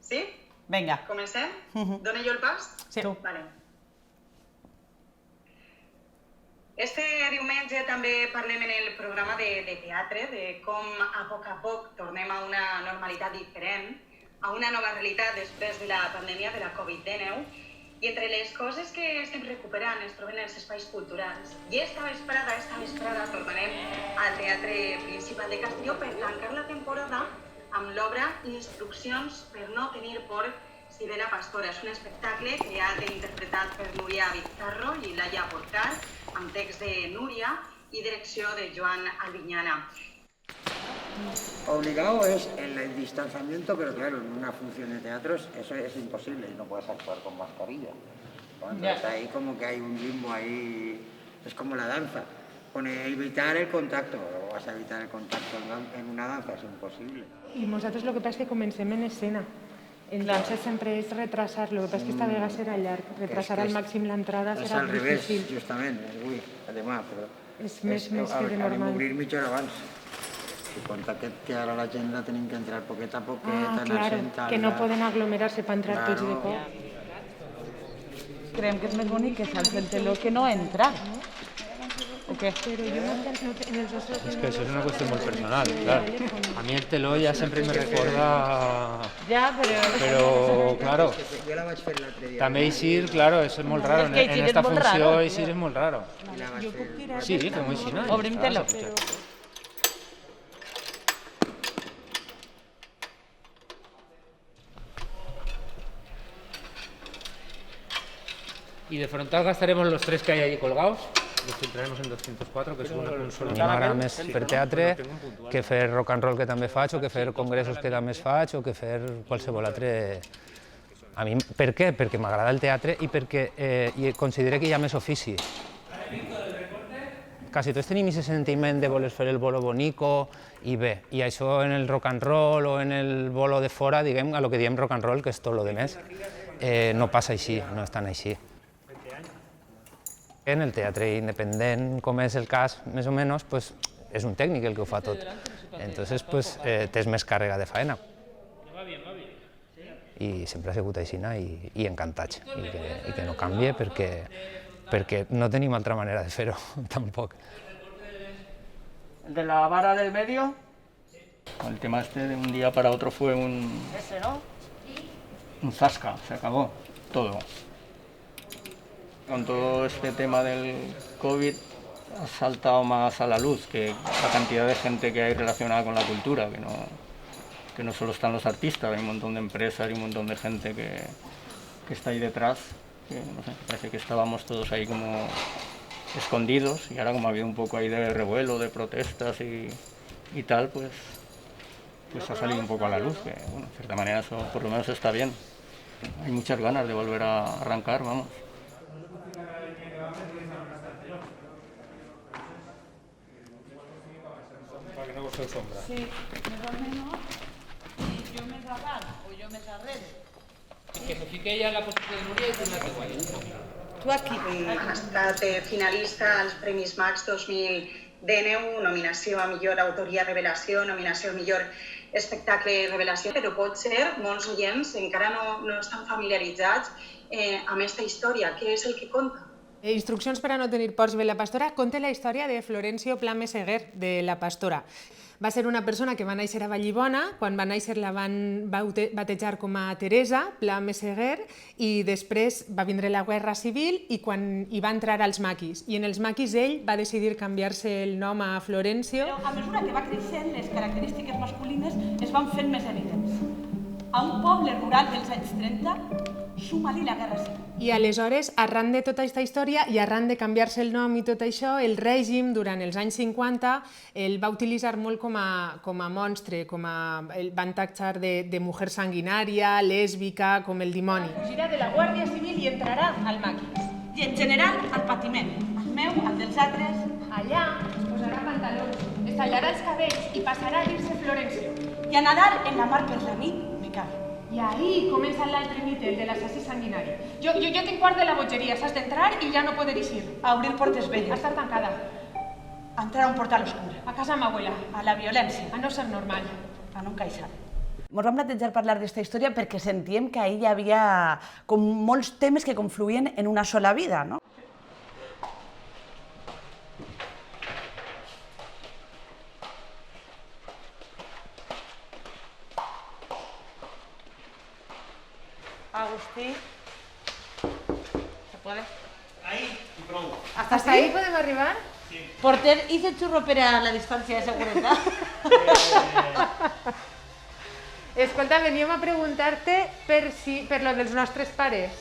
Sí? Vinga. Comencem? Dóna jo el pas? Sí. Tu. Vale. Este diumenge també parlem en el programa de teatre de com a poc tornem a una normalitat diferent, a una nova realitat després de la pandèmia de la Covid-19, i entre les coses que estem recuperant es troben els espais culturals. I esta vesprada tornarem al Teatre Principal de Castelló per tancar la temporada amb l'obra Instruccions per no tenir por si ve la pastora. És un espectacle creat i interpretat per Núria Vizcarro i Laia Porcar, amb text de Núria y dirección de Joan Albiñana. Obligado es el distanciamiento, pero claro, en una función de teatro eso es imposible y no puedes actuar con mascarilla. Entonces ahí como que hay un limbo ahí, es como la danza. Pone evitar el contacto, o vas a evitar el contacto en una danza, es imposible. I nosaltres el que passa és que comencem en escena. Entonces sempre és retrasar, el que passa és que esta vegada serà llarg, retrasar al màxim l'entrada serà al revés, difícil. justament, avui, además, però És més que de normal. Anem a obrir mitja hora abans. I compte que ara la gent la tenim que entrar poquet a poquet, anar sentant... que no poden aglomerar-se per entrar tots de cop. Creiem que és més bonic que salti el teló que no entrar. ¿O qué? Pero yo no en els ossos... Es que eso es una cuestión muy personal, claro. A mí el teló ya siempre me recuerda... Ja, Pero, claro, Jo la vaig fer l'altre dia. també Isir, claro, eso es molt raro. Es que En Isir es esta molt funció raro. Isir es molt raro. I la vaig fer... Sí, fem així, no? Obrim teló. Y de frontal gastaremos los tres que hay allí colgados. Los filtraremos en 204, que és un solo. M'agrada més fer teatre que fer rock and roll, que també faig, o que fer congressos, que també faig, o que fer qualsevol altre... A mi, per què? Perquè m'agrada el teatre i perquè considero que hi ha més ofici. Quasi tots tenim aquest sentiment de voler fer el bolo bonico i bé, i això en el rock and roll o en el bolo de fora, diguem, a lo que diem rock and roll, que és tot lo de més, no passa així, no és tan així. En el teatre independent, com és el cas, més o menys, pues, és un tècnic el que ho fa tot. Entonces, pues, tens més càrrega de faena. I sempre ha sigut així i encantats. I que no canvie perquè no tenim altra manera de fer-ho, tampoc. ¿El de la vara del medio? El tema este de un día para otro fue un zasca, se acabó todo. Con todo este tema del COVID ha saltado más a la luz que la cantidad de gente que hay relacionada con la cultura, que no solo están los artistas, hay un montón de empresas y un montón de gente que está ahí detrás, que no sé, parece que estábamos todos ahí como escondidos y ahora como ha habido un poco ahí de revuelo, de protestas y tal, pues ha salido un poco a la luz, que bueno, de cierta manera eso por lo menos está bien. Hay muchas ganas de volver a arrancar, vamos. Para que no vos sombra. Sí, més o menys, jo més avant o jo més arrere. Que se fique ella en la posició de Núria i tu en la teva. Tu aquí. Ha estat finalista als Premis Max 2019, nominació a millor autoria revelació, nominació a millor espectacle revelació, però potser molts oients encara no estan familiaritzats amb aquesta història. Què és el que conta? Instruccions per a no tenir pors ve la pastora conta la història de Florencio Pla Meseguer, de la pastora. Va ser una persona que va néixer a Vallibona, quan va néixer la van batejar com a Teresa Pla Meseguer i després va vindre la Guerra Civil i va entrar als maquis. I en els maquis ell va decidir canviar-se el nom a Florencio. Però a mesura que va creixent, les característiques masculines es van fent més evidents. A un poble rural dels anys 30, suma-li la Guerra Civil. I aleshores, arran de tota aquesta història i arran de canviar-se el nom i tot això, el règim, durant els anys 50, el va utilitzar molt com a monstre, el van taxar de mujer sanguinària, lèsbica, com el dimoni. Fugirà de la Guàrdia Civil i entrarà al maquis. I en general, al patiment. El meu, el dels altres. Allà es posarà pantalons, es tallarà els cabells i passarà a dir-se Florencio. I a Nadal, en la mar per la nit, me cago. I ahí comença l'altre mite, el de l'assassí sanguinari. Jo tinc por de la bogeria, s'has d'entrar i ja no poder eixir. A obrir portes velles. A estar tancada. A entrar a un portal oscur. A casa ma abuela. A la violència. A no ser normal. A no encaixar. Ens vam plantejar parlar d'aquesta història perquè sentíem que ahir hi havia com molts temes que confluïen en una sola vida, no? Agustí, ¿se puede? Ahí y prou. ¿Hasta ahí podemos arribar? Porter, hice churro para la distancia de seguridad. Escolta, veníem a preguntar-te per lo dels nostres pares,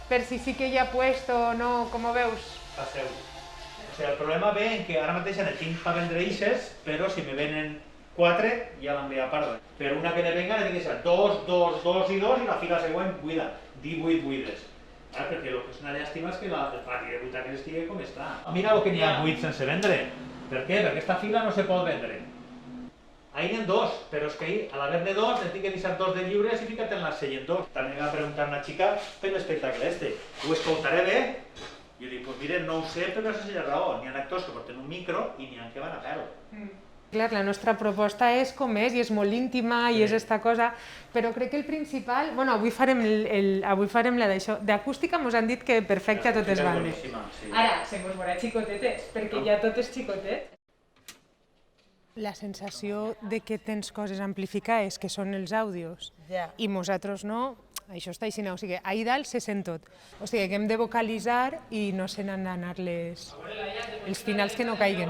per si sí que hi ha puesto o no, com ho veus? Passeu. O sigui, el problema ve en que ara mateix ne tinc per vendre ixes, però si me venen 4 ja l'envia a part. Per una que ne venga ne tinc que ser 2, 2, 2 i 2 i la fila següent buida, 18 buides. Perquè el que és una llàstima és que el pati de butaques estigui com està. Mira el que n'hi ha 8 sense vendre. Per què? Perquè aquesta fila no se pot vendre. Ahí n'hi ha 2, però és que ahir, a l'haver-ne 2, ne tinc que deixar 2 de lliures i ficar-te en la sella en 2. També va preguntar una xica per l'espectacle este. Ho escoltaré bé? Jo dic, pues mire, no ho sé, però no sé si hi ha raó. N'hi ha actors que porten un micro i n'hi ha que van a peu. Clar, la nostra proposta és com és, i és molt íntima, i és esta cosa, però crec que el principal... Bueno, avui farem la d'això. D'acústica mos han dit que perfecte a totes bandes. Ara, se mos veurà xicotetes, perquè ja tot és xicotet. La sensació de que tens coses a amplificar és que són els àudios, i nosaltres no, això està així, o sigui, ahí dalt se sent tot. O sigui, que hem de vocalitzar i no se n'han d'anar els finals que no caiguen.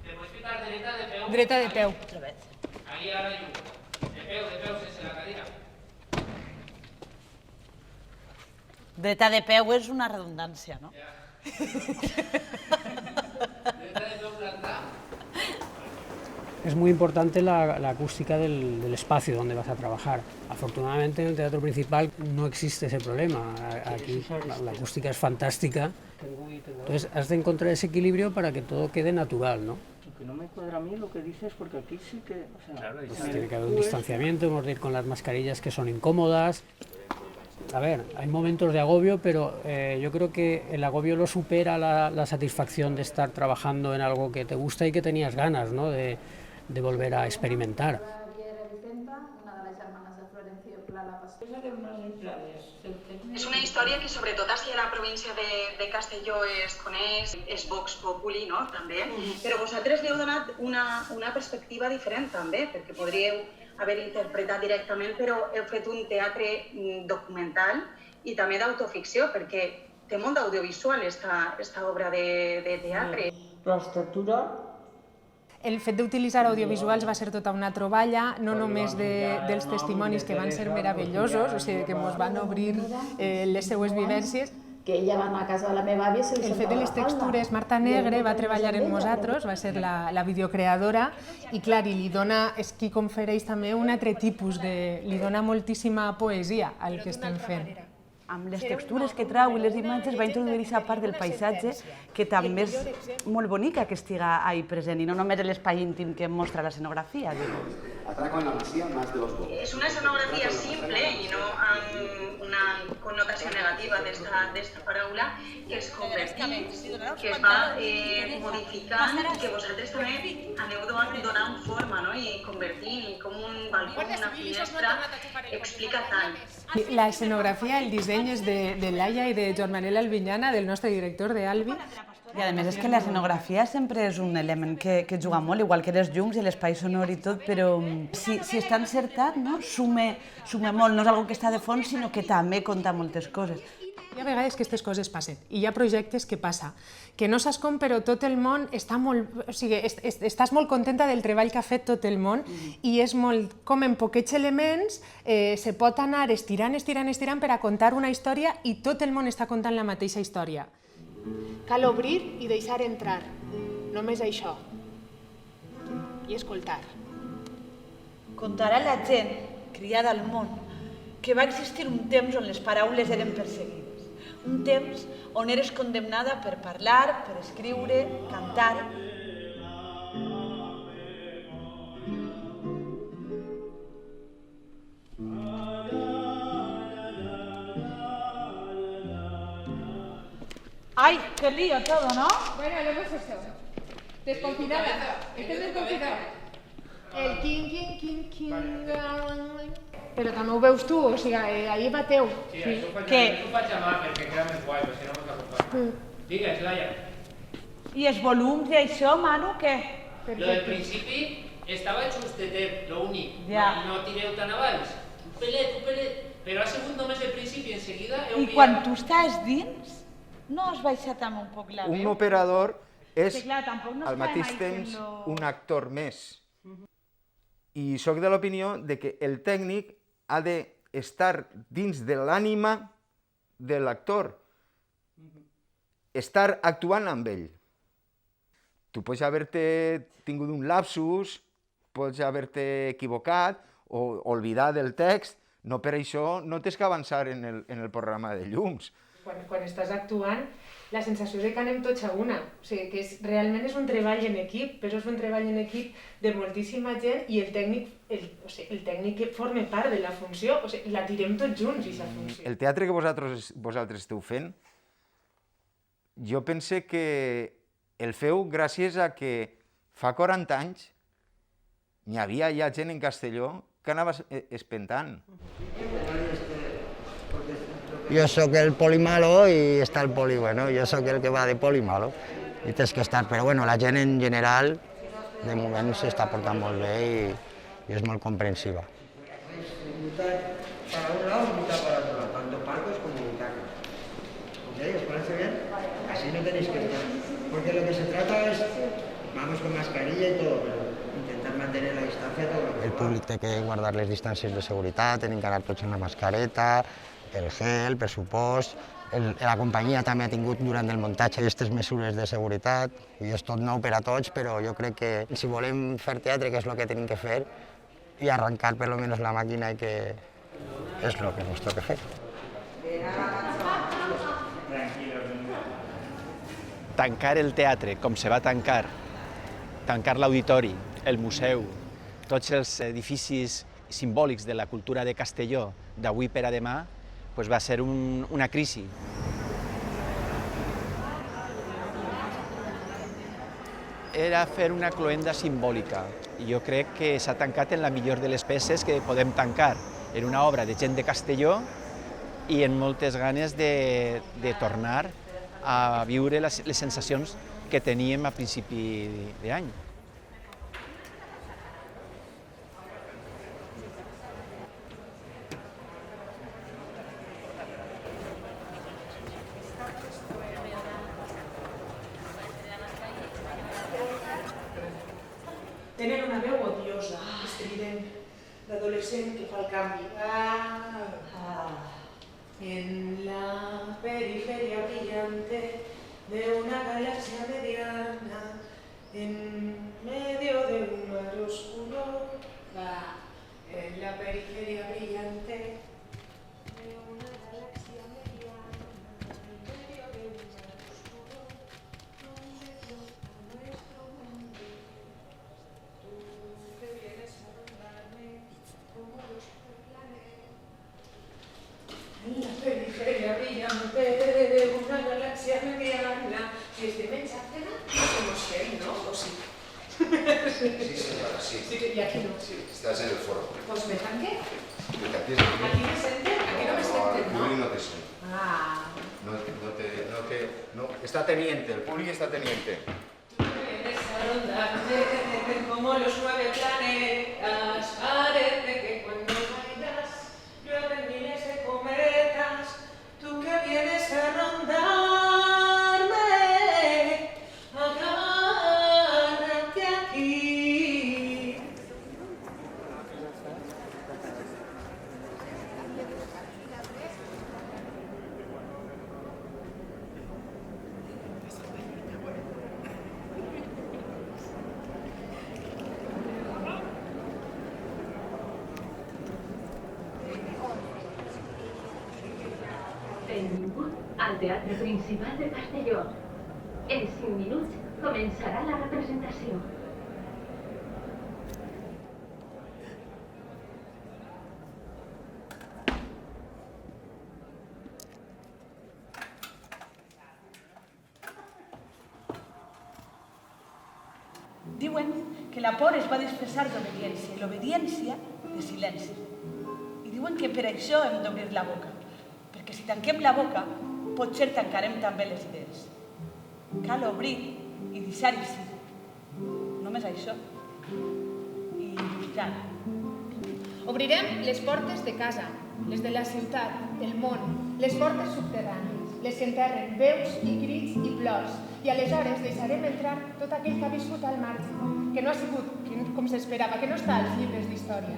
Te puedes ficar dreta de peu. Dreta de peu. Ahí ahora yo. De peu sense la cadira. Dreta de peu és una redundància, ¿no? Es muy importante la acústica del espacio donde vas a trabajar. Afortunadamente en el teatro principal no existe ese problema. Aquí la acústica es fantástica. Entonces has de encontrar ese equilibrio para que todo quede natural, ¿no? Lo que no me cuadra a mí lo que dices, porque aquí sí que... O sea, claro, Pues tiene que haber un distanciamiento, hemos de ir con las mascarillas que son incómodas. A ver, hay momentos de agobio, pero yo creo que el agobio lo supera la satisfacción de estar trabajando en algo que te gusta y que tenías ganas, ¿no? de volver a experimentar. És una història que sobretot així a la província de Castelló es coneix, és Vox Populi, no?, també, però vosaltres li heu donat una perspectiva diferent també, perquè podríeu haver interpretat directament, però heu fet un teatre documental i també d'autoficció, perquè té molt d'audiovisual esta obra de teatre. L'estructura. El fet d'utilitzar audiovisuals va ser tota una troballa, no només dels testimonis que van ser meravellosos, o sigui, que ens van obrir les seues vivències. Que ella va anar a casa de la meva àvia i se li El fet de les textures, Marta Negre va treballar amb nosaltres, va ser la videocreadora, i clar, li dona, és qui confereix també un altre tipus de... li dona moltíssima poesia al que estem fent. Amb les textures que trau i les imatges va introduir aquesta part del paisatge que també és molt bonica que estiga ahí present i no només l'espai íntim que mostra l'escenografia. Atraco en la masía más de 2 És una escenografia simple i no amb una connotació negativa d'esta paraula que es converteix, que es va modificant i que vosaltres també aneu donant forma, no?, i convertint com un balcó, una finestra, explica tant. La escenografia, el disseny és de Laia i de Joan Manel Albinyana, del nostre director d'Albi. I a més és que l'escenografia sempre és un element que juga molt, igual que les llums i l'espai sonor i tot, però si està encertat, no? Sume molt, no és una que està de fons, sinó que també conta moltes coses. Hi ha vegades que aquestes coses passen, i hi ha projectes que passa, que no saps com, però tot el món està molt... O sigui, estàs molt contenta del treball que ha fet tot el món i és molt... Com en poquets elements se pot anar estirant per a contar una història i tot el món està contant la mateixa història. Cal obrir i deixar entrar, només això, i escoltar. Contar a la gent, criada al món, que va existir un temps on les paraules eren perseguides. Un temps on eres condemnada per parlar, per escriure, cantar. ¡Ay, qué lío todo, ¿no? Bueno, lo hemos hecho. Desconfinada. Este es desconfinado. El quin... Però també ho veus tu, o sigui, ahir bateu. Sí, això ho faig a mà perquè queda més guai, però si no m'ho t'acompanyo. Digues, Laia. I els volums i això, Manu, què? Lo del principi estava justetet, lo únic. No tireu tan avall. Un pelet. Però ha sigut només el principi, enseguida heu I quan tu estàs dins, no has baixat també un poc la veu? Un operador és Sí, clar, tampoc no al mateix temps un actor més. I sóc de l'opinió de que el tècnic ha d'estar dins de l'ànima de l'actor, estar actuant amb ell. Tu pots haver-te tingut un lapsus, pots haver-te equivocat o oblidar del text, no per això no tens que avançar en el programa de llums. Quan estàs actuant, la sensació és que anem tots a una. O sigui, que realment és un treball en equip, però és un treball en equip de moltíssima gent i el tècnic que forma part de la funció, o sigui, la tirem tots junts, aquesta funció. El teatre que vosaltres esteu fent, jo pense que el feu gràcies a que fa 40 anys n'hi havia ja gent en Castelló que anava espentant. Jo sóc el poli malo i està el poli bueno, jo sóc el que va de poli malo i tens que estar, però bueno, la gent en general de moment s'està portant molt bé i és molt comprensiva. Para un lado, mitad para otro lado, tanto palcos como butacas. ¿Ok? ¿Os parece bien? Así no tenéis que estar, porque lo que se trata es, vamos con mascarilla y todo, pero intentar mantener la distancia todo lo que El públic té que guardar les distàncies de seguretat, tenen que anar tots amb la mascareta, el gel, per supost. La companyia també ha tingut durant el muntatge aquestes mesures de seguretat i és tot nou per a tots, però jo crec que si volem fer teatre, que és el que tenim que fer, i arrencar per lo menos la màquina i que és el que ens toca fer. Tancar el teatre com se va tancar l'auditori, el museu, tots els edificis simbòlics de la cultura de Castelló d'avui per a demà, va ser una crisi. Era fer una cloenda simbòlica i jo crec que s'ha tancat en la millor de les peces que podem tancar, en una obra de gent de Castelló i en moltes ganes de tornar a viure les sensacions que teníem a principi d'any. Tenen una veu odiosa, estrident, d'adolescent que fa el canvi. En la periferia brillante de una galaxia mediana, en medio de un mar oscuro, en la periferia brillante de una galaxia mediana, en medio de un mar oscuro, donde flota nuestro mundo. Tú que vienes a rondarme como los planetas. En la periferia brillante de una galaxia mediana. Y este mensaje no somos él, ¿no? ¿O sí? Sí, señora, sí. Y aquí no. Estás en el foro. ¿Pues me tanque? Aquí me sienten? Aquí no me sienten, el público no te siente. No, está teniente, el público está teniente. Vienes a rondarme como los 9 planetas. Parece que cuando bailas llueven miles de cometas. Tú que vienes a rondarme, agárrate aquí. Benvingut al Teatre Principal de Castelló. En 5 minuts començarà la representació. Diuen que la por es va disfressar d'obediència i l'obediència de silenci. I diuen que per això hem d'obrir la boca, perquè si tanquem la boca, potser tancarem també les idees. Cal obrir i deixar-hi sí. Només això. I lluitar. Obrirem les portes de casa, les de la ciutat, el món, les portes subterrànies, les que enterren veus i crits i plors, i aleshores deixarem entrar tot aquell que ha viscut al marge, que no ha sigut com s'esperava, que no està als llibres d'història.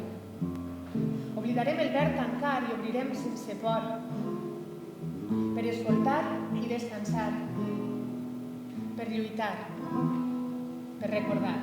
Oblidarem el verb tancar i obrirem sense por, per escoltar i descansar, per lluitar, per recordar.